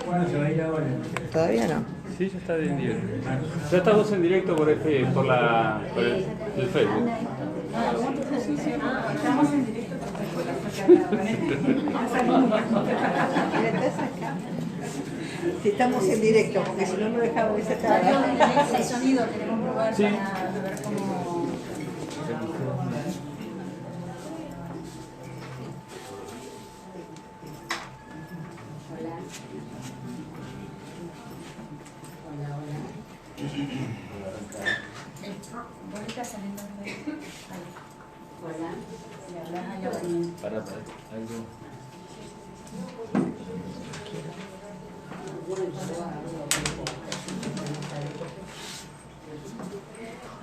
¿Cuándo se va a ir ahora? ¿Todavía no? Sí, ya está en directo. Ya estamos en directo por el Facebook. Estamos en directo Si estamos en directo, porque si no, no dejamos de sacar. el sonido, queremos probar para ver cómo... ¿Vos estás saliendo de ahí? Hola. Si hablas a la mañana. Para, algo.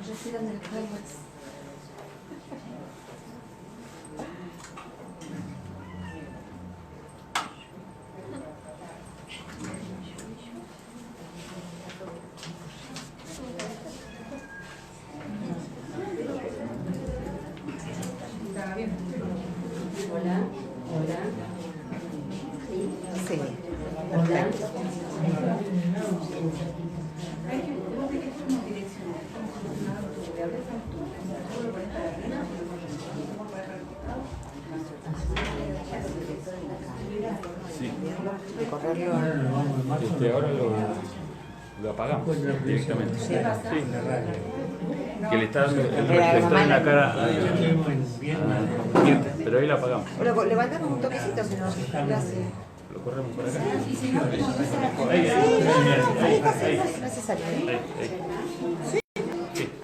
Yo estoy dando el juego. Hola, hola. Sí, Sí. hola. Sí. Recorrerlo. Ahora lo apagamos directamente. Sí. Que le está dando el reflector en la cara a Mirta, pero ahí lo apagamos. Bueno, le mandamos un toquecito, si no. Gracias. Lo corremos por acá. Ahí es necesario.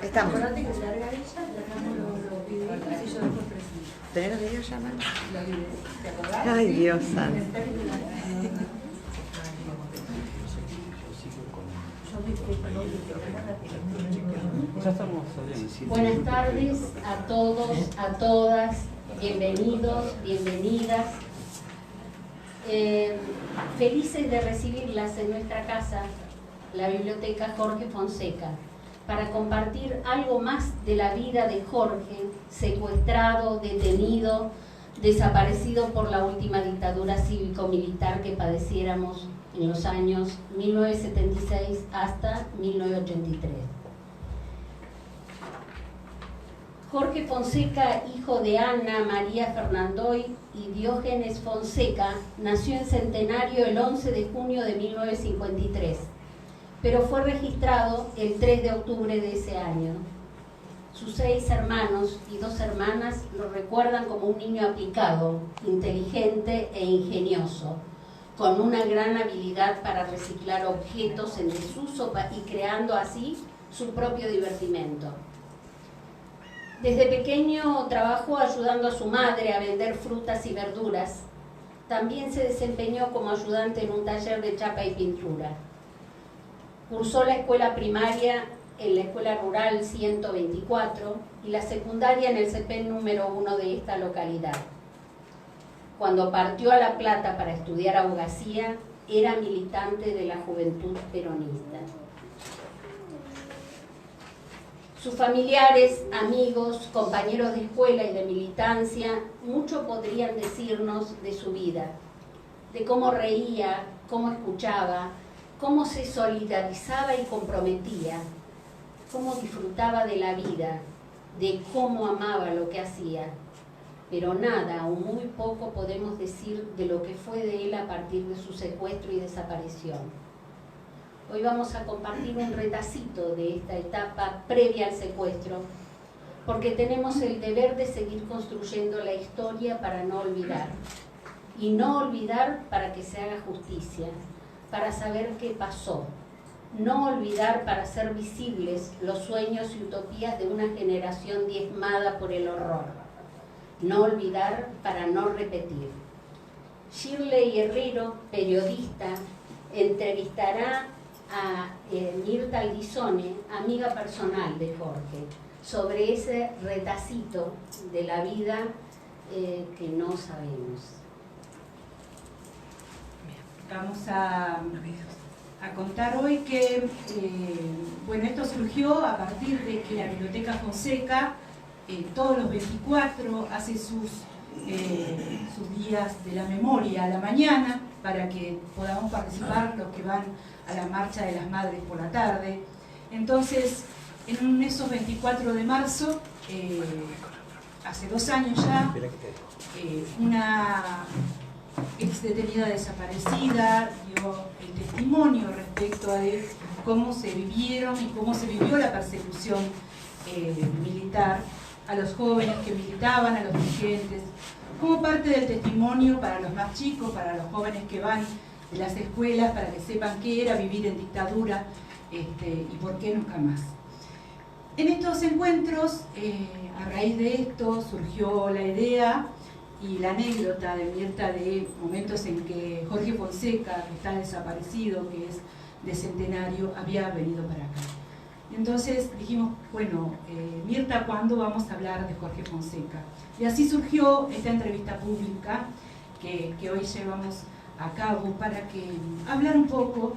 Estamos. ¿Tenés los videos ya, mano? Ay, Dios santo. Ya estamos saliendo. Buenas tardes a todos, a todas, bienvenidos, bienvenidas. Felices de recibirlas en nuestra casa, la Biblioteca Jorge Fonseca, para compartir algo más de la vida de Jorge, secuestrado, detenido, desaparecido por la última dictadura cívico-militar que padeciéramos en los años 1976 hasta 1983. Jorge Fonseca, hijo de Ana María Fernandoy y Diógenes Fonseca, nació en Centenario el 11 de junio de 1953, pero fue registrado el 3 de octubre de ese año. Sus 6 hermanos y 2 hermanas lo recuerdan como un niño aplicado, inteligente e ingenioso, con una gran habilidad para reciclar objetos en desuso y creando así su propio divertimento. Desde pequeño trabajó ayudando a su madre a vender frutas y verduras. También se desempeñó como ayudante en un taller de chapa y pintura. Cursó la escuela primaria en la Escuela Rural 124 y la secundaria en el CEPEN número 1 de esta localidad. Cuando partió a La Plata para estudiar abogacía, era militante de la Juventud Peronista. Sus familiares, amigos, compañeros de escuela y de militancia, mucho podrían decirnos de su vida, de cómo reía, cómo escuchaba, cómo se solidarizaba y comprometía, cómo disfrutaba de la vida, de cómo amaba lo que hacía. Pero nada o muy poco podemos decir de lo que fue de él a partir de su secuestro y desaparición. Hoy vamos a compartir un retacito de esta etapa previa al secuestro, porque tenemos el deber de seguir construyendo la historia para no olvidar. Y no olvidar para que se haga justicia, para saber qué pasó. No olvidar para hacer visibles los sueños y utopías de una generación diezmada por el horror. No olvidar para no repetir. Shirley Herrero, periodista, entrevistará a Mirta Aldisone, amiga personal de Jorge, sobre ese retacito de la vida que no sabemos. Vamos a contar hoy que bueno, esto surgió a partir de que la Biblioteca Fonseca todos los 24 hace sus sus días de la memoria a la mañana para que podamos participar los que van a la marcha de las madres por la tarde. Entonces, en esos 24 de marzo, hace 2 años ya, una ex detenida desaparecida dio el testimonio respecto a cómo se vivieron y cómo se vivió la persecución militar a los jóvenes que militaban, a los dirigentes, como parte del testimonio para los más chicos, para los jóvenes que van de las escuelas, para que sepan qué era vivir en dictadura y por qué nunca más. En estos encuentros, a raíz de esto, surgió la idea y la anécdota de Mirta de momentos en que Jorge Fonseca, que está desaparecido, que es de Centenario, había venido para acá. Entonces dijimos, bueno, Mirta, ¿cuándo vamos a hablar de Jorge Fonseca? Y así surgió esta entrevista pública que hoy llevamos a cabo para hablar un poco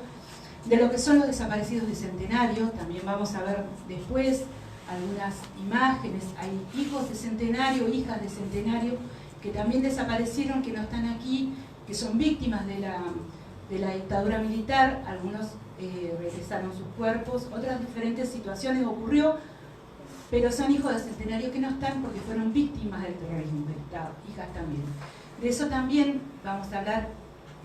de lo que son los desaparecidos de Centenario. También vamos a ver después algunas imágenes. Hay hijos de Centenario, hijas de Centenario, que también desaparecieron, que no están aquí, que son víctimas de la dictadura militar. Algunos regresaron sus cuerpos, otras diferentes situaciones ocurrió, pero son hijos de Centenario que no están porque fueron víctimas del terrorismo del Estado, hijas también. De eso también vamos a hablar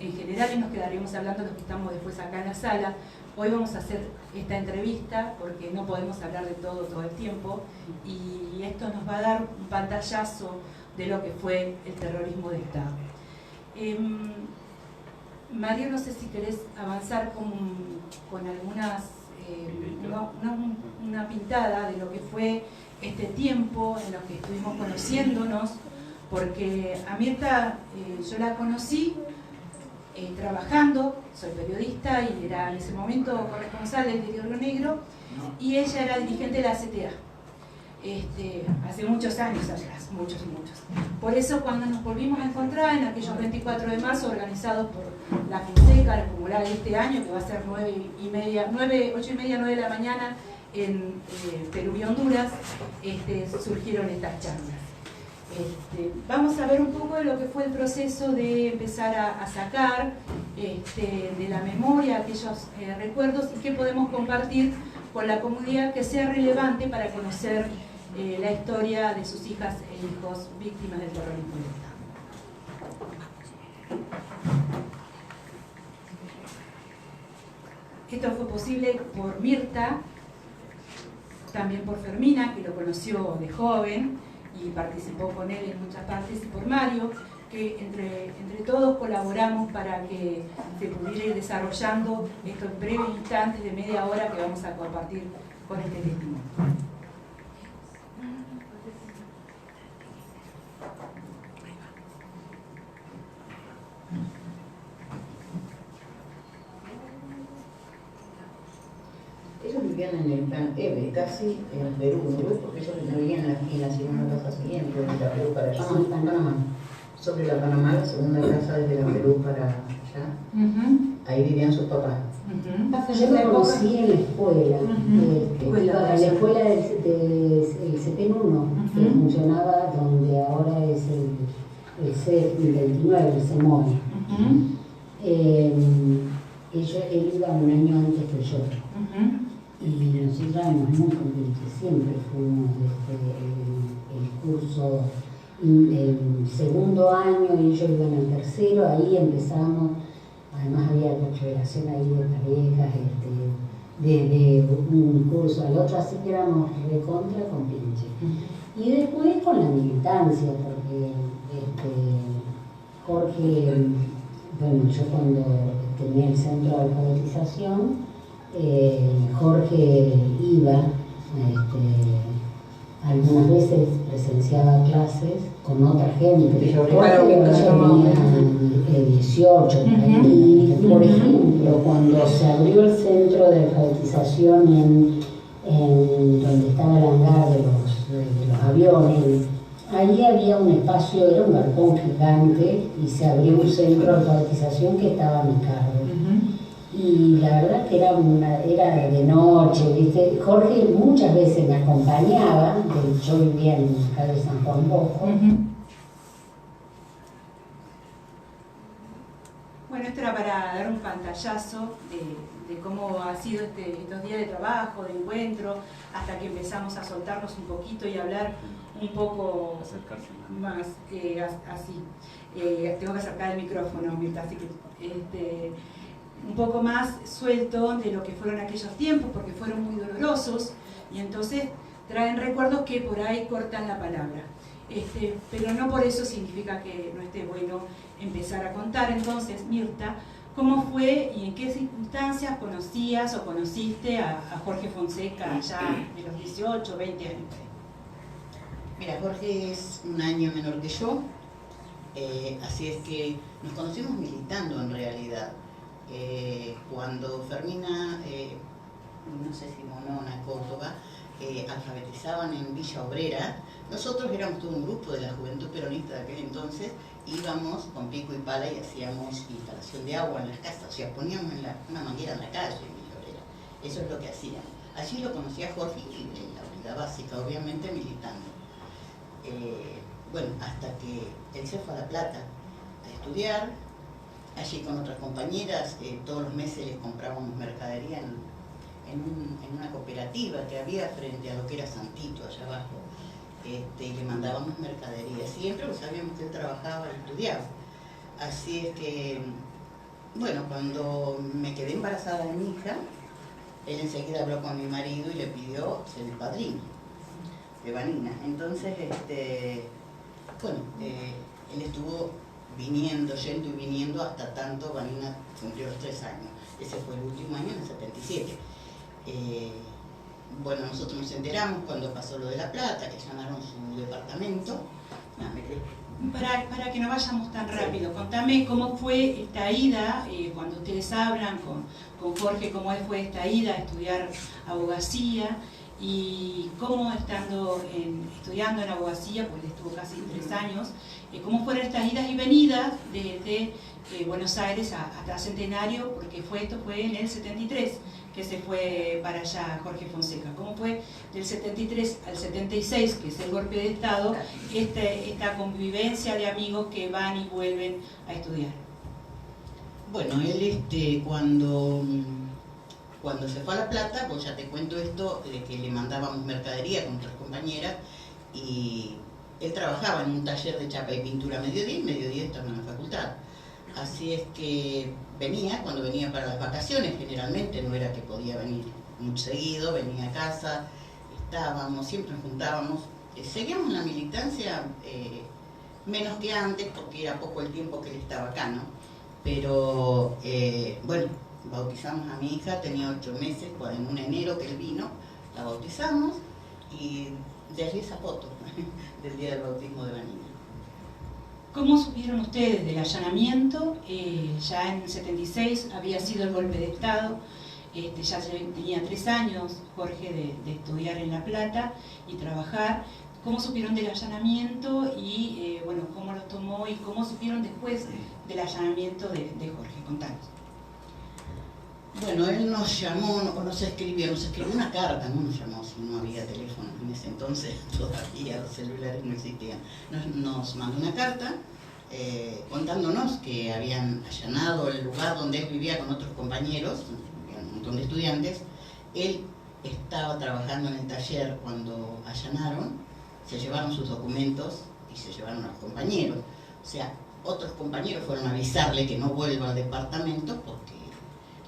en general y nos quedaremos hablando los que estamos después acá en la sala. Hoy vamos a hacer esta entrevista porque no podemos hablar de todo el tiempo y esto nos va a dar un pantallazo de lo que fue el terrorismo de Estado. Mario, no sé si querés avanzar con algunas, una pintada de lo que fue este tiempo en lo que estuvimos conociéndonos, porque a Mirta yo la conocí trabajando, soy periodista y era en ese momento corresponsal del Diario Río Negro, y ella era dirigente de la CTA. Hace muchos años atrás, muchos. Por eso cuando nos volvimos a encontrar en aquellos 24 de marzo organizados por la Fonseca, como la de este año, que va a ser 8:30, 9 de la mañana en Perú y Honduras, surgieron estas charlas. Vamos a ver un poco de lo que fue el proceso de empezar a sacar de la memoria aquellos recuerdos y qué podemos compartir con la comunidad que sea relevante para conocer la historia de sus hijas e hijos víctimas del terrorismo del Estado. Esto fue posible por Mirta, también por Fermina, que lo conoció de joven y participó con él en muchas partes, y por Mario, que entre todos colaboramos para que se pudiera ir desarrollando estos breves instantes de media hora que vamos a compartir con este testimonio. Ellos vivían en el plan Eve, casi en Perú, ¿no? Porque ellos no vivían en la segunda casa siguiente, de la Perú para allá. Ah, está en Panamá. Sobre la Panamá, la segunda casa desde la Perú para allá. Ahí vivían sus papás. Yo lo conocí en la escuela, en la escuela del CP1, que funcionaba donde ahora es el C29, el CEMOI. Él iba un año antes que yo. Y nosotros éramos muy contentos, siempre fuimos desde el curso, el segundo año y ellos iban al tercero, ahí empezamos, además había consideración ahí de parejas, de un curso al otro, así que éramos recontra con pinche. Y después con la militancia, porque Jorge, bueno, yo cuando tenía el centro de alfabetización, Jorge iba, algunas veces presenciaba clases con otra gente. Jorge tenía 18, y por ejemplo, cuando se abrió el centro de alfabetización en donde estaba el hangar de los aviones, ahí había un espacio, era un galpón gigante, y se abrió un centro de alfabetización que estaba a mi cargo. Y la verdad que era de noche, ¿viste? Jorge muchas veces me acompañaba, yo vivía en la calle San Juan Bosco, Bueno, esto era para dar un pantallazo de cómo ha sido estos días de trabajo, de encuentro, hasta que empezamos a soltarnos un poquito y hablar un poco más así. Tengo que acercar el micrófono, Mirta, así que un poco más suelto de lo que fueron aquellos tiempos, porque fueron muy dolorosos, y entonces traen recuerdos que por ahí cortan la palabra. Pero no por eso significa que no esté bueno empezar a contar. Entonces, Mirta, ¿cómo fue y en qué circunstancias conocías o conociste a Jorge Fonseca ya de los 18, 20 años? Mira, Jorge es un año menor que yo, así es que nos conocimos militando en realidad. Cuando Fermina, no sé si Monona, Córdoba, alfabetizaban en Villa Obrera, nosotros éramos todo un grupo de la juventud peronista de aquel entonces, íbamos con pico y pala y hacíamos instalación de agua en las casas, o sea, poníamos una manguera en la calle en Villa Obrera, eso es lo que hacíamos. Allí lo conocí a Jorge en la unidad básica, obviamente militando. Bueno, hasta que él se fue a La Plata a estudiar, allí con otras compañeras, todos los meses les comprábamos mercadería en una cooperativa que había frente a lo que era Santito, allá abajo, y le mandábamos mercadería, siempre pues sabíamos que él trabajaba y estudiaba. Así es que, bueno, cuando me quedé embarazada de mi hija, él enseguida habló con mi marido y le pidió ser el padrino de Vanina. Entonces, bueno, él estuvo viniendo, yendo y viniendo hasta tanto Vanina cumplió los 3 años. Ese fue el último año, en el 77. Bueno, nosotros nos enteramos cuando pasó lo de La Plata, que llamaron su departamento. Para que no vayamos tan rápido, contame cómo fue esta ida, cuando ustedes hablan con Jorge, cómo fue esta ida a estudiar abogacía, y cómo estudiando en abogacía, pues estuvo casi 3 años, cómo fueron estas idas y venidas de Buenos Aires hasta Centenario, porque esto fue en el 73 que se fue para allá Jorge Fonseca. ¿Cómo fue del 73 al 76, que es el golpe de Estado, esta convivencia de amigos que van y vuelven a estudiar? Bueno, él cuando se fue a La Plata, pues ya te cuento esto, de que le mandábamos mercadería con otras compañeras, y él trabajaba en un taller de chapa y pintura a mediodía, y mediodía estaba en la facultad. Así es que cuando venía para las vacaciones, generalmente no era que podía venir muy seguido, venía a casa, siempre nos juntábamos, seguíamos en la militancia menos que antes, porque era poco el tiempo que él estaba acá, ¿no? Pero, bueno, bautizamos a mi hija, tenía 8 meses, en un enero que él vino, la bautizamos, y de allí esa foto del día del bautismo de Vanina. ¿Cómo supieron ustedes del allanamiento? Ya en 76 había sido el golpe de Estado, ya tenía 3 años Jorge de estudiar en La Plata y trabajar. ¿Cómo supieron del allanamiento y bueno, cómo lo tomó y cómo supieron después del allanamiento de Jorge? Contanos. Bueno, él nos llamó, nos escribió una carta, no nos llamó, si no había teléfono en ese entonces, todavía los celulares no existían. Nos mandó una carta contándonos que habían allanado el lugar donde él vivía con otros compañeros, un montón de estudiantes. Él estaba trabajando en el taller cuando allanaron, se llevaron sus documentos y se llevaron a los compañeros. O sea, otros compañeros fueron a avisarle que no vuelva al departamento porque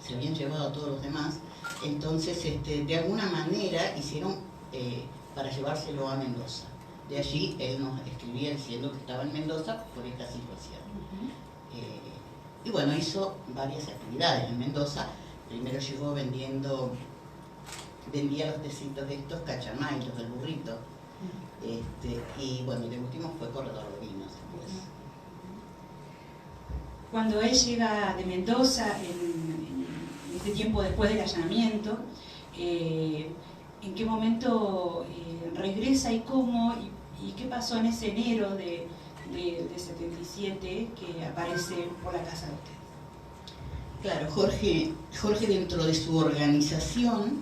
se habían llevado a todos los demás. Entonces, de alguna manera hicieron para llevárselo a Mendoza. De allí él nos escribía diciendo que estaba en Mendoza por esta situación. Y bueno, hizo varias actividades en Mendoza. Primero llegó vendía los tecitos de estos cachamay, los del burrito. Y bueno, de último fue corredor de vinos. Cuando él llega de Mendoza, en este tiempo después del allanamiento, ¿en qué momento regresa y cómo? ¿Y qué pasó en ese enero de 77 que aparece por la casa de ustedes? Claro, Jorge dentro de su organización,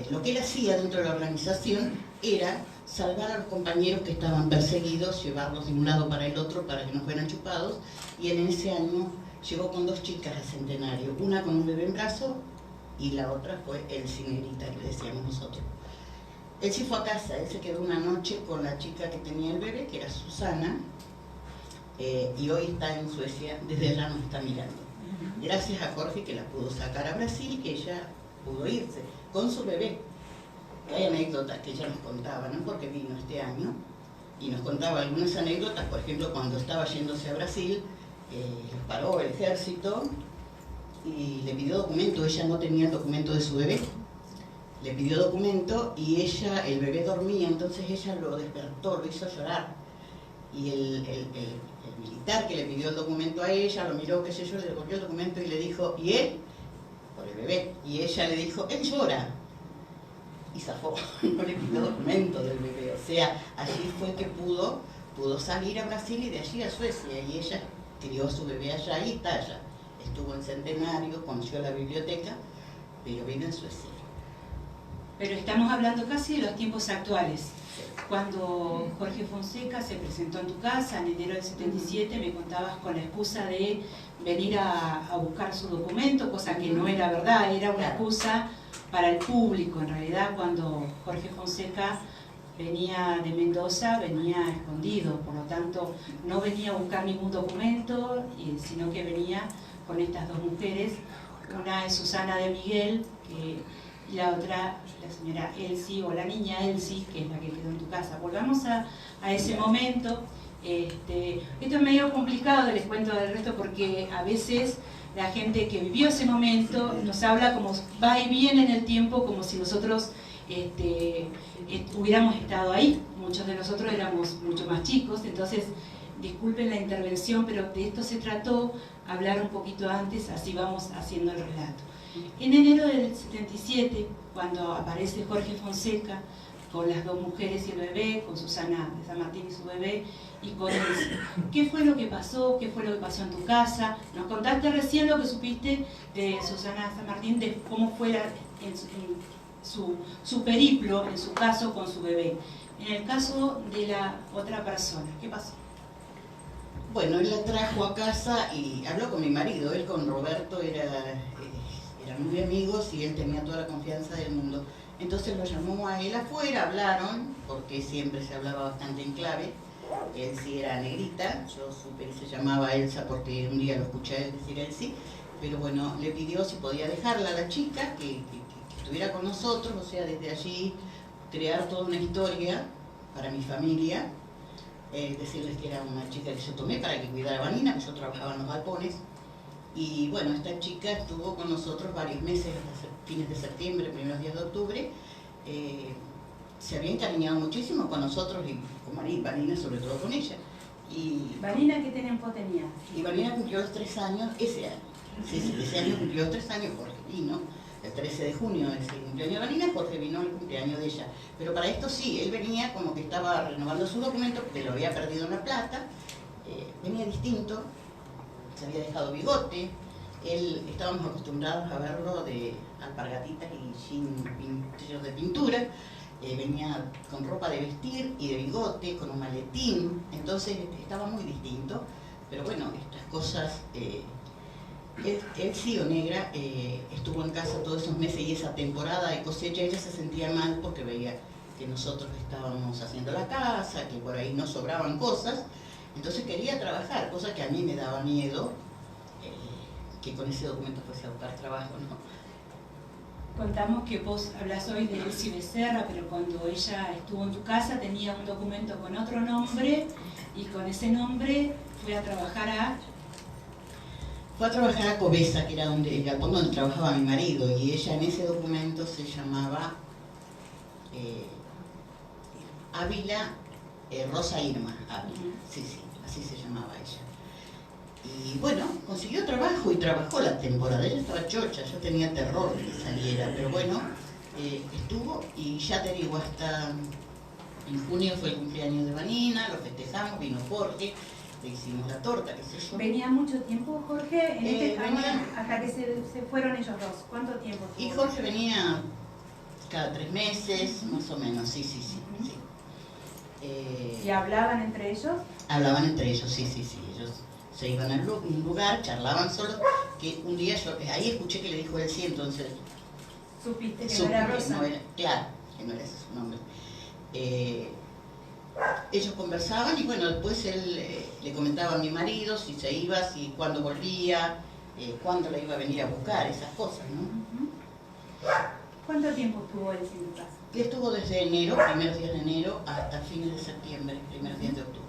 lo que él hacía dentro de la organización era salvar a los compañeros que estaban perseguidos, llevarlos de un lado para el otro para que no fueran chupados, y en ese año llegó con 2 chicas al centenario, una con un bebé en brazo y la otra fue Elsie Negrita, que le decíamos nosotros. Elsie fue a casa, él se quedó una noche con la chica que tenía el bebé, que era Susana, y hoy está en Suecia, desde allá nos está mirando. Gracias a Jorge que la pudo sacar a Brasil, que ella pudo irse con su bebé. Hay anécdotas que ella nos contaba, ¿no? Porque vino este año y nos contaba algunas anécdotas, por ejemplo, cuando estaba yéndose a Brasil, los paró el ejército y le pidió documento. Ella no tenía el documento de su bebé, le pidió documento y ella, el bebé dormía, entonces ella lo despertó, lo hizo llorar. Y el militar que le pidió el documento a ella, lo miró, qué sé yo, le devolvió el documento y le dijo, ¿y él? Por el bebé. Y ella le dijo, él llora. Y zafó, no le pidió documento del bebé. O sea, allí fue que pudo salir a Brasil y de allí a Suecia. Y ella crió a su bebé allá y está allá. Estuvo en Centenario, conoció la biblioteca, pero vive en Suecia. Pero estamos hablando casi de los tiempos actuales. Cuando Jorge Fonseca se presentó en tu casa en enero del 77, me contabas con la excusa de venir a buscar su documento, cosa que no era verdad, era una excusa para el público. En realidad, cuando Jorge Fonseca venía de Mendoza, venía escondido, por lo tanto no venía a buscar ningún documento, sino que venía con estas 2 mujeres. Una es Susana de Miguel, y la otra, la señora Elsie, o la niña Elsie, que es la que quedó en tu casa. Volvamos a ese momento. Esto es medio complicado, les cuento del resto, porque a veces la gente que vivió ese momento nos habla como va y viene en el tiempo, como si nosotros hubiéramos estado ahí. Muchos de nosotros éramos mucho más chicos, entonces disculpen la intervención, pero de esto se trató, hablar un poquito antes, así vamos haciendo el relato. En enero del 77, cuando aparece Jorge Fonseca con las 2 mujeres y el bebé, con Susana de San Martín y su bebé, y con Elsie, ¿qué fue lo que pasó? ¿Qué fue lo que pasó en tu casa? Nos contaste recién lo que supiste de Susana de San Martín, de cómo fue su periplo, en su caso, con su bebé. En el caso de la otra persona, ¿qué pasó? Bueno, él la trajo a casa y habló con mi marido. Él con Roberto eran muy amigos y él tenía toda la confianza del mundo. Entonces lo llamó a él afuera, hablaron, porque siempre se hablaba bastante en clave. Él sí era Negrita, yo supe que se llamaba Elsa porque un día lo escuché a él decir Elsie, pero bueno, le pidió si podía dejarla a la chica, que estuviera con nosotros, o sea, desde allí crear toda una historia para mi familia, decirles que era una chica que yo tomé para que cuidara a Vanina, que yo trabajaba en los galpones. Y bueno, esta chica estuvo con nosotros varios meses, hasta fines de septiembre, primeros días de octubre. Se había encariñado muchísimo con nosotros y con Vanina, sobre todo con ella. Y ¿Vanina qué tiempo tenía? Y Vanina cumplió los 3 años ese año. Sí, ese año cumplió los 3 años, Jorge vino. El 13 de junio es el cumpleaños de Vanina, Jorge vino el cumpleaños de ella. Pero para esto sí, él venía como que estaba renovando su documento, pero había perdido en La Plata. Venía distinto. Se había dejado bigote, estábamos acostumbrados a verlo de alpargatitas y cintillos de pintura, venía con ropa de vestir y de bigote, con un maletín, entonces estaba muy distinto, pero bueno, estas cosas, él sí o negra, estuvo en casa todos esos meses y esa temporada de cosecha, ella se sentía mal porque veía que nosotros estábamos haciendo la casa, que por ahí no sobraban cosas. Entonces quería trabajar, cosa que a mí me daba miedo, que con ese documento fuese a buscar trabajo, ¿no? Contamos que vos hablas hoy de Elsie Becerra, pero cuando ella estuvo en tu casa tenía un documento con otro nombre, y con ese nombre fue a trabajar a Cobesa, que era el galpón donde trabajaba mi marido, y ella en ese documento se llamaba Ávila Rosa Irma Ávila, sí, así se llamaba ella. Y bueno, consiguió trabajo y trabajó la temporada, ella estaba chocha, yo tenía terror de que saliera, pero bueno, estuvo y ya te digo, hasta en junio fue el cumpleaños de Vanina, lo festejamos, vino Jorge, le hicimos la torta, qué sé yo. ¿Venía mucho tiempo Jorge en venía, hasta que se fueron ellos dos? ¿Cuánto tiempo tuvo? Y Jorge venía cada 3 meses, más o menos, sí. ¿Y hablaban entre ellos? Hablaban entre ellos, sí. Ellos se iban a un lugar, charlaban solos, que un día yo, ahí escuché que le dijo él sí, entonces... ¿Supiste que no era Rosa? Claro, que no era ese su nombre. Ellos conversaban y bueno, después él le comentaba a mi marido si se iba, si cuándo volvía, cuándo la iba a venir a buscar, esas cosas, ¿no? ¿Cuánto tiempo estuvo él sin tu casa? Él estuvo desde enero, primeros días de enero, hasta fines de septiembre, primeros días de octubre.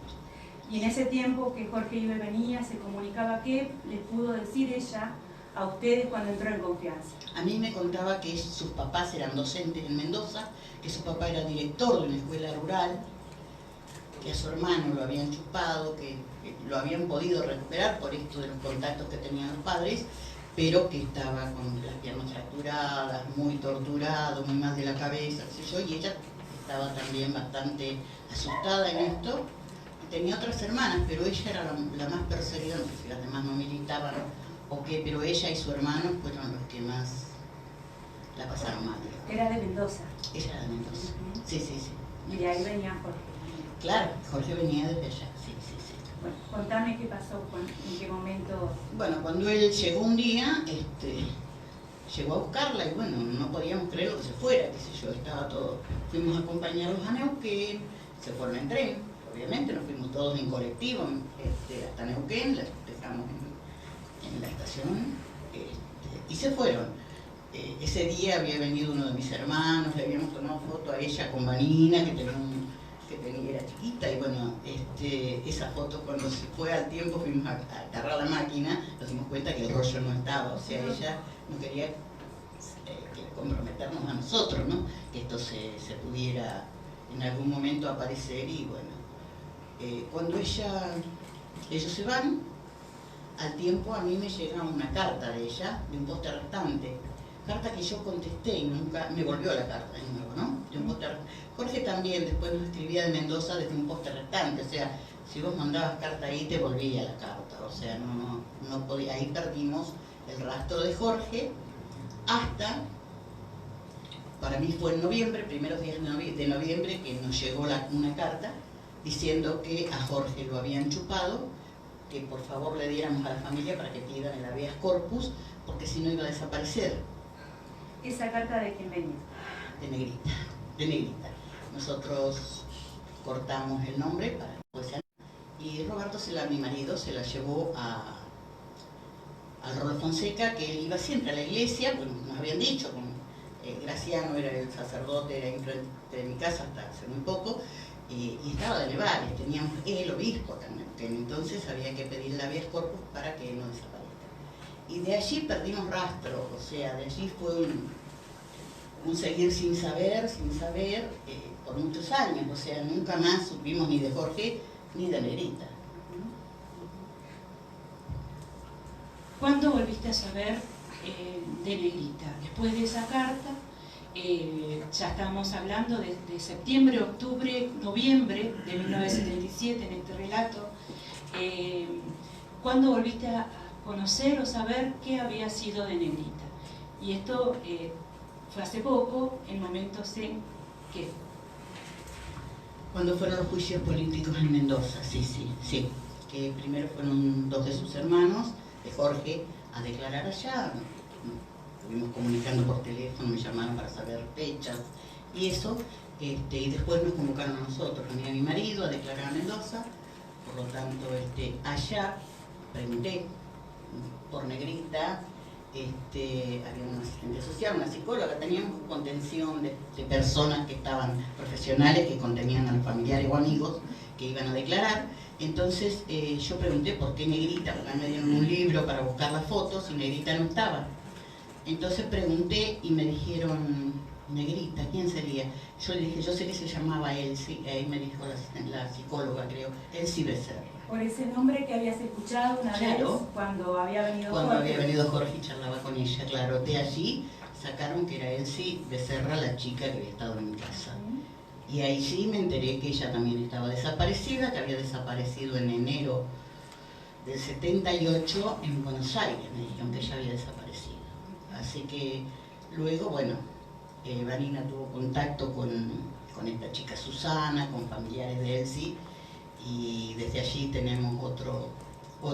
Y en ese tiempo que Jorge iba y venía, se comunicaba qué les pudo decir ella a ustedes cuando entró en confianza. A mí me contaba que sus papás eran docentes en Mendoza, que su papá era director de una escuela rural, que a su hermano lo habían chupado, que lo habían podido recuperar por esto de los contactos que tenían los padres, pero que estaba con las piernas fracturadas, muy torturado, muy mal de la cabeza, qué sé yo, y ella estaba también bastante asustada en esto. Tenía otras hermanas, pero ella era la más perseguida, no sé si las demás no militaban o qué, pero ella y su hermano fueron los que más la pasaron mal. Era de Mendoza. Ella era de Mendoza, sí. Y de ahí venía Jorge. Claro, Jorge venía desde allá, sí. Bueno, contame qué pasó, en qué momento... Bueno, cuando él llegó un día, llegó a buscarla y bueno, no podíamos creer que se fuera, qué sé yo, estaba todo. Fuimos a acompañarlos a Neuquén, se fueron en tren, obviamente, nos fuimos todos en colectivo hasta Neuquén, las dejamos en la estación y se fueron. Ese día había venido uno de mis hermanos, le habíamos tomado foto a ella con Vanina, que era chiquita, y bueno, esa foto cuando se fue al tiempo fuimos a agarrar la máquina, nos dimos cuenta que el rollo no estaba, o sea, ella no quería comprometernos a nosotros, ¿no? Que esto se pudiera en algún momento aparecer y bueno, cuando ellos se van, al tiempo a mí me llega una carta de ella, de un poste restante, carta que yo contesté y nunca, me volvió la carta de nuevo, ¿no? De un poste restante. Jorge también después nos escribía de Mendoza desde un poste restante, o sea, si vos mandabas carta ahí te volvía la carta, o sea, no podía, ahí perdimos el rastro de Jorge hasta, para mí fue en noviembre, primeros días de noviembre, que nos llegó una carta diciendo que a Jorge lo habían chupado, que por favor le diéramos a la familia para que pidan el habeas corpus, porque si no iba a desaparecer. ¿Esa carta de quién venía? De Negrita. Nosotros cortamos el nombre para que sea. Y Roberto, mi marido, se la llevó al Rolo Fonseca, que él iba siempre a la iglesia, bueno, nos habían dicho, Graciano era el sacerdote, era enfrente de mi casa hasta hace muy poco, y estaba de Nevares, teníamos el obispo también, entonces había que pedir el habeas corpus para que no desaparezca. Y de allí perdimos rastro, o sea, de allí fue un seguir sin saber, por muchos años, o sea, nunca más supimos ni de Jorge ni de Negrita. ¿Cuándo volviste a saber de Negrita? Después de esa carta, ya estamos hablando de septiembre, octubre, noviembre de 1977 en este relato. ¿Cuándo volviste a conocer o saber qué había sido de Negrita? Y esto fue hace poco, en momentos en que... Cuando fueron los juicios políticos en Mendoza, sí. Que primero fueron dos de sus hermanos, de Jorge, a declarar allá. Estuvimos comunicando por teléfono, me llamaron para saber fechas y eso, y después nos convocaron a nosotros, a mí y a mi marido, a declarar a Mendoza. Por lo tanto, allá pregunté por Negrita, había una asistente social, una psicóloga, teníamos contención de personas que estaban profesionales, que contenían a los familiares o amigos que iban a declarar. Entonces yo pregunté por qué Negrita, porque me dieron un libro para buscar las fotos y Negrita no estaba. Entonces pregunté y me dijeron, Negrita, ¿quién sería? Yo le dije, yo sé que se llamaba Elsie, ahí me dijo la psicóloga, creo, Elsie Becerra. Por ese nombre que habías escuchado una vez cuando había venido Jorge. Cuando había venido Jorge y charlaba con ella, claro. De allí sacaron que era Elsie Becerra, la chica que había estado en mi casa. Y ahí sí me enteré que ella también estaba desaparecida, que había desaparecido en enero del 78 en Buenos Aires, me dijeron que ella había desaparecido. Así que luego, bueno, Vanina tuvo contacto con con esta chica Susana, con familiares de Elsie, y desde allí tenemos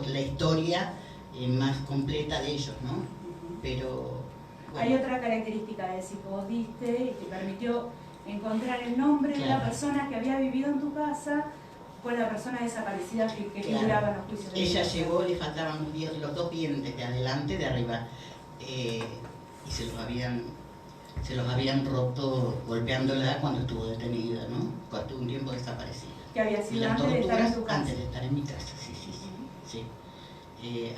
la historia más completa de ellos, ¿no? Pero bueno. Hay otra característica de Elsie que vos diste y que permitió encontrar el nombre de la persona que había vivido en tu casa con la persona desaparecida que figuraba en los juicios. Ella llegó, le faltaban los 2 dientes de adelante, de arriba, y se los habían roto golpeándola cuando estuvo detenida, ¿no? Cuando estuvo un tiempo desaparecida. Que había Y sido las antes de estar en tu torturas casa. antes de estar en mi casa, sí.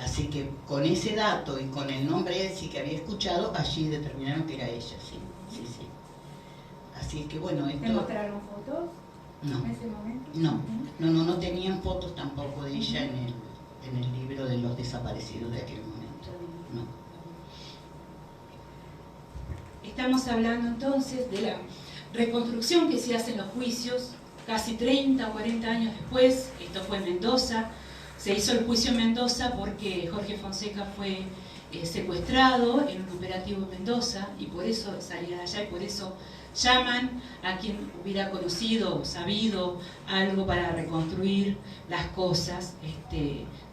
Así que con ese dato y con el nombre Elsie que había escuchado, allí determinaron que era ella, sí. Así que bueno, esto... ¿Te mostraron fotos No. en ese momento? No tenían fotos tampoco de ella en el libro de los desaparecidos de aquel momento. No. Estamos hablando entonces de la reconstrucción que se hace en los juicios casi 30 o 40 años después. Esto fue en Mendoza. Se hizo el juicio en Mendoza porque Jorge Fonseca fue secuestrado en un operativo en Mendoza y por eso salía de allá y por eso llaman a quien hubiera conocido o sabido algo para reconstruir las cosas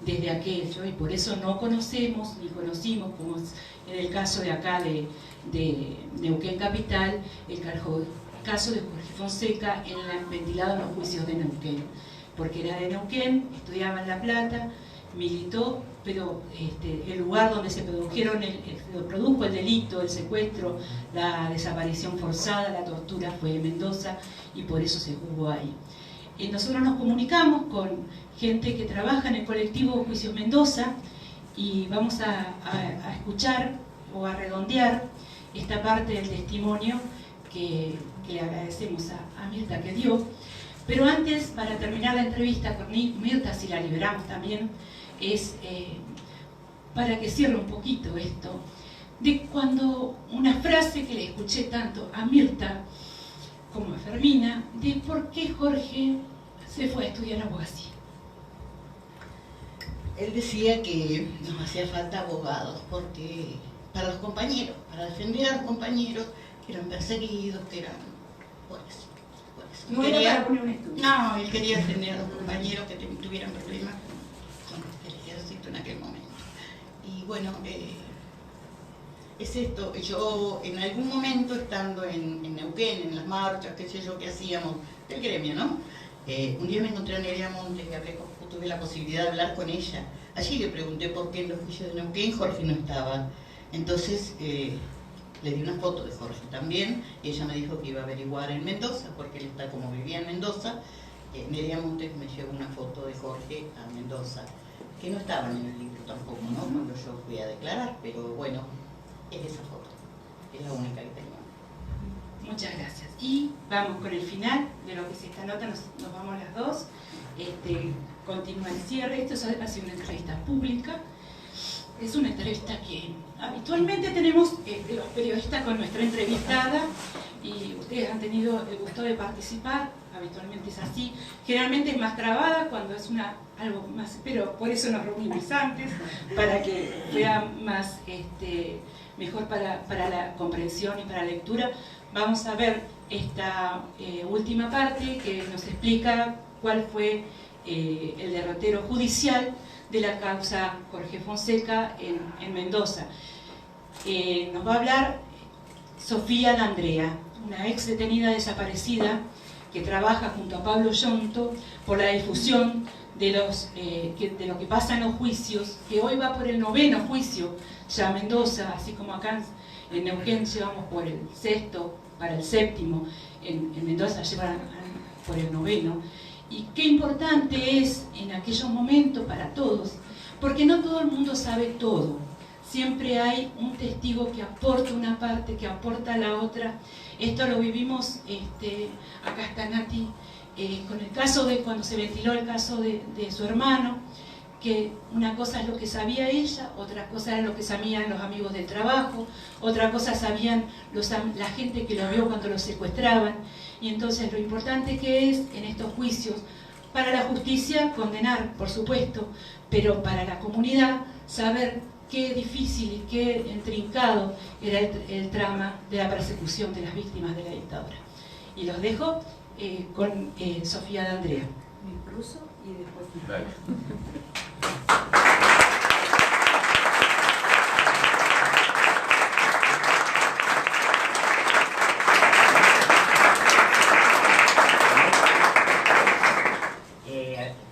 desde aquello, y por eso no conocemos ni conocimos, como es en el caso de acá de Neuquén Capital, el caso de Jorge Fonseca ventilado en los juicios de Neuquén, porque era de Neuquén, estudiaba en La Plata, militó, pero el lugar donde se produjo el delito, el secuestro, la desaparición forzada, la tortura fue en Mendoza, y por eso se juzgó ahí. Nosotros nos comunicamos con gente que trabaja en el colectivo Juicios Mendoza y vamos a escuchar o a redondear esta parte del testimonio que le agradecemos a Mirta que dio. Pero antes, para terminar la entrevista con Mirta, si la liberamos también, es para que cierre un poquito esto, de cuando una frase que le escuché tanto a Mirta como a Fermina, de por qué Jorge se fue a estudiar abogacía. Él decía que nos hacía falta abogados porque para los compañeros, para defender a los compañeros que eran perseguidos, que eran... Por eso. No era para poner un estudio. No, él quería defender a los compañeros que tuvieran problemas con el ejército en aquel momento. Y bueno, es esto. Yo en algún momento, estando en Neuquén, en las marchas, qué sé yo, que hacíamos del gremio, ¿no? Un día me encontré a Nerea Montes y tuve la posibilidad de hablar con ella. Allí le pregunté por qué en los juicios de Neuquén Jorge no estaba. Entonces le di una foto de Jorge también, y ella me dijo que iba a averiguar en Mendoza, porque él está, como vivía en Mendoza. Nerea Montes me llevó una foto de Jorge a Mendoza, que no estaba en el libro tampoco, ¿no? Cuando yo fui a declarar, pero bueno, es esa foto, es la única que tengo. Muchas gracias. Y vamos con el final de lo que es esta nota, nos vamos las dos. Continúa el cierre. Esto ha sido una entrevista pública. Es una entrevista que habitualmente tenemos los periodistas con nuestra entrevistada, y ustedes han tenido el gusto de participar. Habitualmente es así. Generalmente es más trabada cuando es algo más, pero por eso nos reunimos antes, para que sea más mejor para la comprensión y para la lectura. Vamos a ver esta última parte que nos explica cuál fue el derrotero judicial de la causa Jorge Fonseca en Mendoza. Nos va a hablar Sofía D'Andrea, una ex detenida desaparecida que trabaja junto a Pablo Yonto por la difusión de lo que pasa en los juicios, que hoy va por el 9º juicio ya Mendoza, así como acá en Neuquén llevamos por el 6º, para el 7º, en Mendoza llevan por el 9º. Y qué importante es en aquellos momentos para todos, porque no todo el mundo sabe todo. Siempre hay un testigo que aporta una parte, que aporta la otra. Esto lo vivimos, acá está Nati, con el caso de cuando se ventiló el caso de su hermano, que una cosa es lo que sabía ella, otra cosa era lo que sabían los amigos del trabajo, otra cosa sabían la gente que lo vio cuando lo secuestraban. Y entonces lo importante que es en estos juicios, para la justicia condenar, por supuesto, pero para la comunidad saber qué difícil y qué intrincado era el trama de la persecución de las víctimas de la dictadura. Y los dejo con Sofía de Andrea. Me cruzo y después... Dale.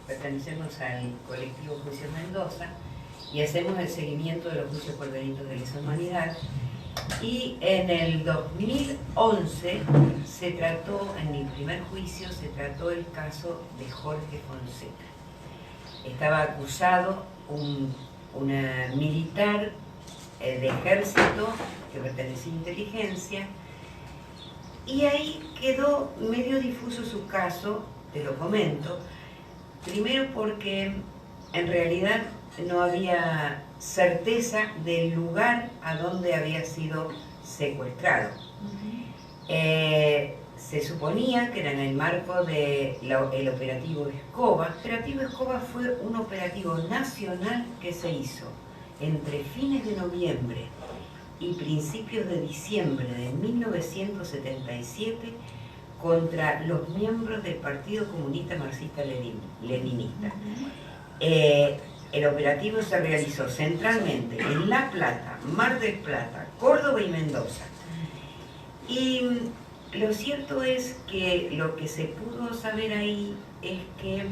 Pertenecemos al colectivo Juicios Mendoza y hacemos el seguimiento de los juicios por delitos de lesa humanidad. Y en el 2011 se trató, en mi primer juicio, se trató el caso de Jorge Fonseca. Estaba acusado una militar de ejército que pertenecía a inteligencia, y ahí quedó medio difuso su caso, te lo comento. Primero porque en realidad no había certeza del lugar a donde había sido secuestrado. Se suponía que era en el marco del operativo Escoba. El operativo Escoba fue un operativo nacional que se hizo entre fines de noviembre y principios de diciembre de 1977 contra los miembros del Partido Comunista Marxista-Leninista. El operativo se realizó centralmente en La Plata, Mar del Plata, Córdoba y Mendoza. Y lo cierto es que lo que se pudo saber ahí es que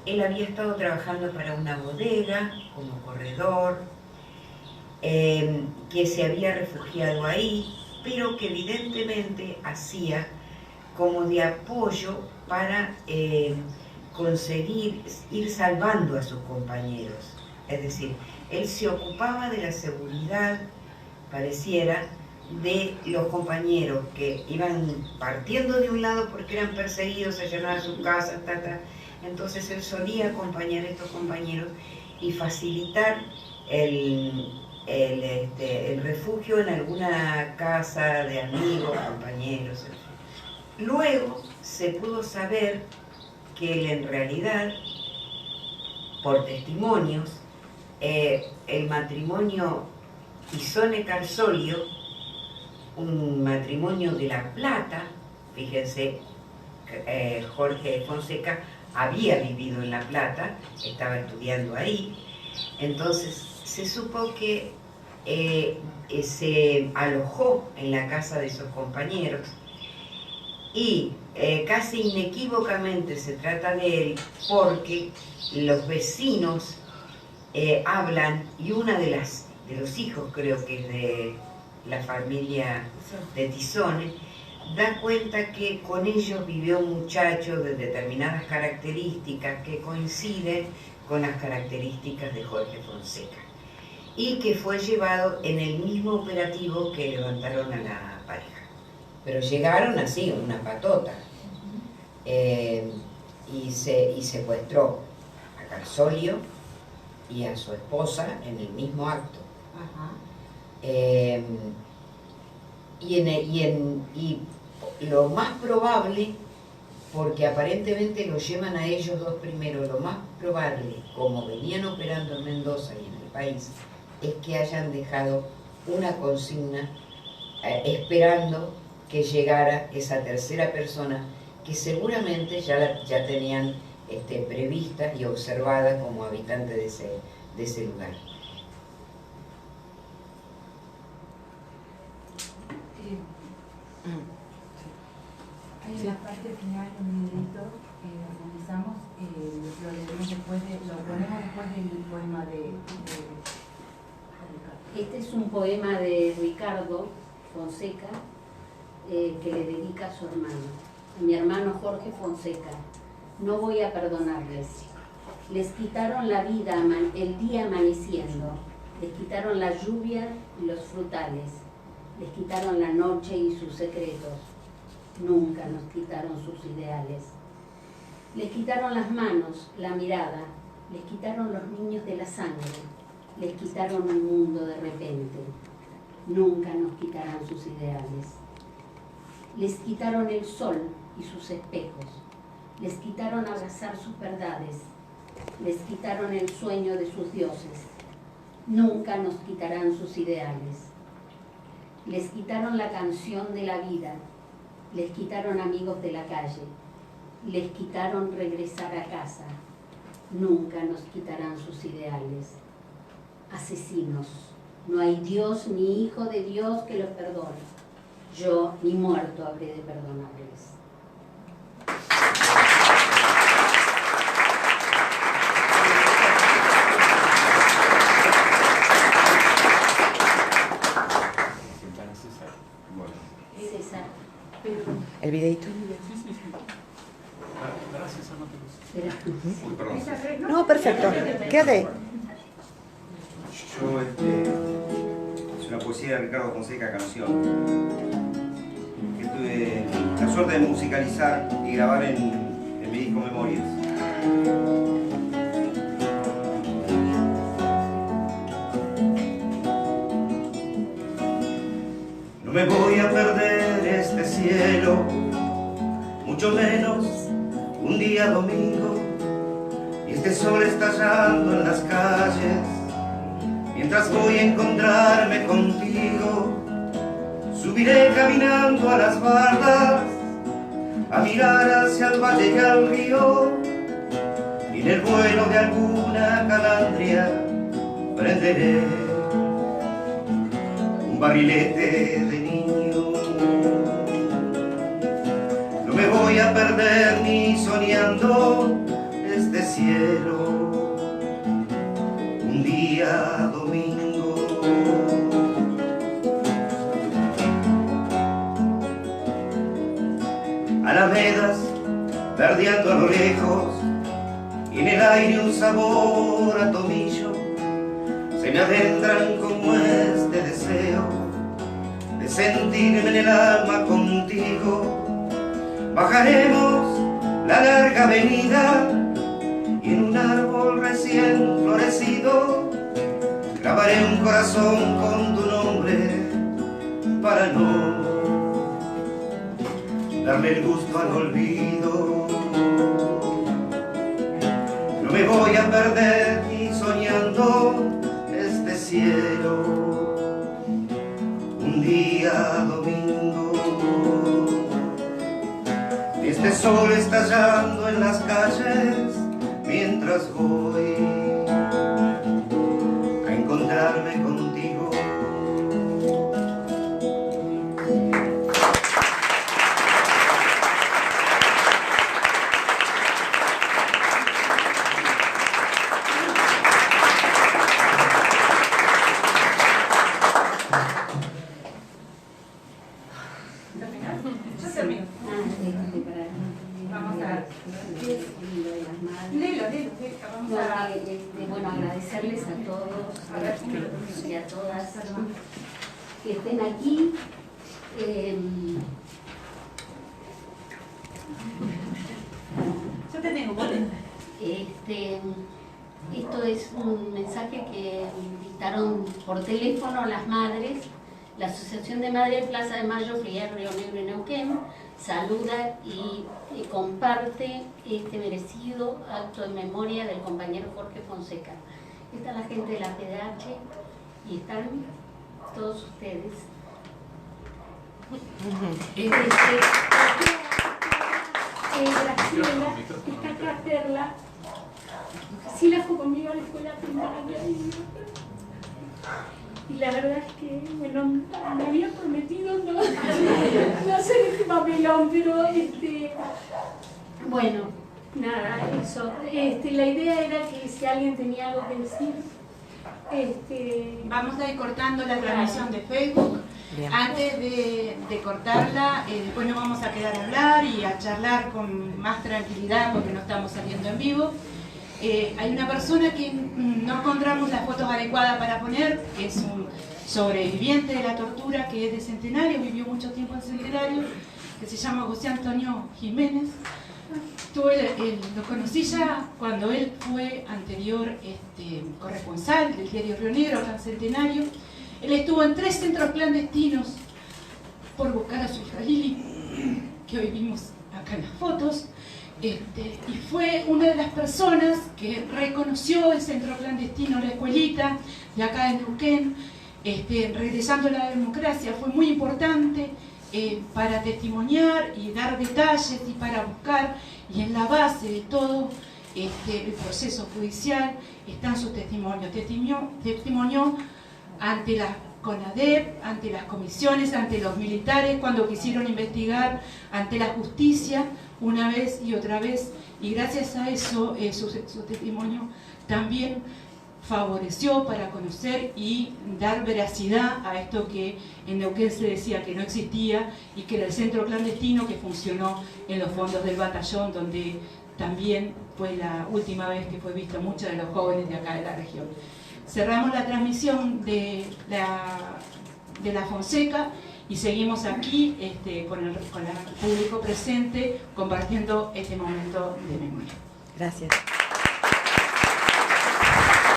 él había estado trabajando para una bodega como corredor, que se había refugiado ahí, pero que evidentemente hacía como de apoyo para conseguir ir salvando a sus compañeros. Es decir, él se ocupaba de la seguridad, pareciera, de los compañeros que iban partiendo de un lado porque eran perseguidos, allanaban sus casas, entonces él solía acompañar a estos compañeros y facilitar el refugio en alguna casa de amigos, compañeros, etc. Luego se pudo saber que él en realidad, por testimonios, el matrimonio Pisone-Carsolio, un matrimonio de La Plata, fíjense, Jorge Fonseca había vivido en La Plata, estaba estudiando ahí, entonces se supo que se alojó en la casa de sus compañeros y casi inequívocamente se trata de él porque los vecinos hablan, y una de los hijos, creo que es de la familia de Tisone, da cuenta que con ellos vivió un muchacho de determinadas características que coinciden con las características de Jorge Fonseca, y que fue llevado en el mismo operativo que levantaron a la pareja. Pero llegaron así, una patota, y secuestró a Carsolio y a su esposa en el mismo acto. Y lo más probable, porque aparentemente lo llevan a ellos dos primero, lo más probable, como venían operando en Mendoza y en el país, es que hayan dejado una consigna esperando que llegara esa tercera persona que seguramente ya tenían prevista y observada como habitante de ese lugar. Hay una parte final en el librito que organizamos, lo ponemos después del poema de Este es un poema de Ricardo Fonseca que le dedica a su hermano, a mi hermano Jorge Fonseca. No voy a perdonarles. Les quitaron la vida el día amaneciendo, les quitaron la lluvia y los frutales, les quitaron la noche y sus secretos. Nunca nos quitaron sus ideales. Les quitaron las manos, la mirada, les quitaron los niños de la sangre, les quitaron un mundo de repente. Nunca nos quitarán sus ideales. Les quitaron el sol y sus espejos, les quitaron abrazar sus verdades, les quitaron el sueño de sus dioses. Nunca nos quitarán sus ideales. Les quitaron la canción de la vida, les quitaron amigos de la calle, les quitaron regresar a casa. Nunca nos quitarán sus ideales. Asesinos, no hay Dios ni hijo de Dios que los perdone. Yo ni muerto habré de perdonarles. César. El videito. No, perfecto. Quédate. Yo, es una poesía de Ricardo Fonseca, Canción, que tuve la suerte de musicalizar y grabar en mi disco Memorias. No me voy a perder este cielo, mucho menos un día domingo, y este sol estallando en las calles, mientras voy a encontrarme contigo. Subiré caminando a las bardas, a mirar hacia el valle y al río, y en el vuelo de alguna calandria prenderé un barrilete de niño. No me voy a perder ni soñando este cielo, un día domingo. Alamedas verdeando a lo lejos, y en el aire un sabor a tomillo. Se me adentran como este deseo de sentirme en el alma contigo. Bajaremos la larga avenida y en un árbol recién florecido grabaré un corazón con tu nombre para no darle el gusto al olvido. No me voy a perder ni soñando este cielo, un día domingo. Este sol estallando en las calles mientras voy a encontrarme contigo. Bueno, agradecerles a todos y a todas que estén aquí. Yo te tengo esto es un mensaje que dictaron por teléfono las madres. La Asociación de Madres Plaza de Mayo, filial Río Negro y Neuquén, saluda y comparte este merecido acto de memoria del compañero Jorge Fonseca. Está la gente de la PDH y están todos ustedes. Graciela, está acá Perla. Sí la fue conmigo a la escuela primaria. Y la verdad es que, bueno, me había prometido no hacer este papelón, pero bueno, nada, eso. La idea era que si alguien tenía algo que decir, vamos a ir cortando la transmisión de Facebook. Bien. Antes de cortarla, después nos vamos a quedar a hablar y a charlar con más tranquilidad porque no estamos saliendo en vivo. Hay una persona que no encontramos las fotos adecuadas para poner, que es un sobreviviente de la tortura, que es de Centenario, vivió mucho tiempo en Centenario, que se llama José Antonio Jiménez. Lo conocí ya cuando él fue anterior corresponsal del diario Río Negro, acá en Centenario. Él estuvo en 3 centros clandestinos por buscar a su hija Lili, que hoy vimos acá en las fotos. Y fue una de las personas que reconoció el centro clandestino, la escuelita de acá en Neuquén, regresando a la democracia. Fue muy importante para testimoniar y dar detalles y para buscar, y en la base de todo el proceso judicial están sus testimonios. Testimonio ante la CONADEP, ante las comisiones, ante los militares cuando quisieron investigar, ante la justicia una vez y otra vez, y gracias a eso su testimonio también favoreció para conocer y dar veracidad a esto que en Neuquén se decía que no existía y que era el centro clandestino que funcionó en los fondos del batallón, donde también fue la última vez que fue visto muchos de los jóvenes de acá de la región. Cerramos la transmisión de la Fonseca y seguimos aquí con el público presente compartiendo este momento de memoria. Gracias.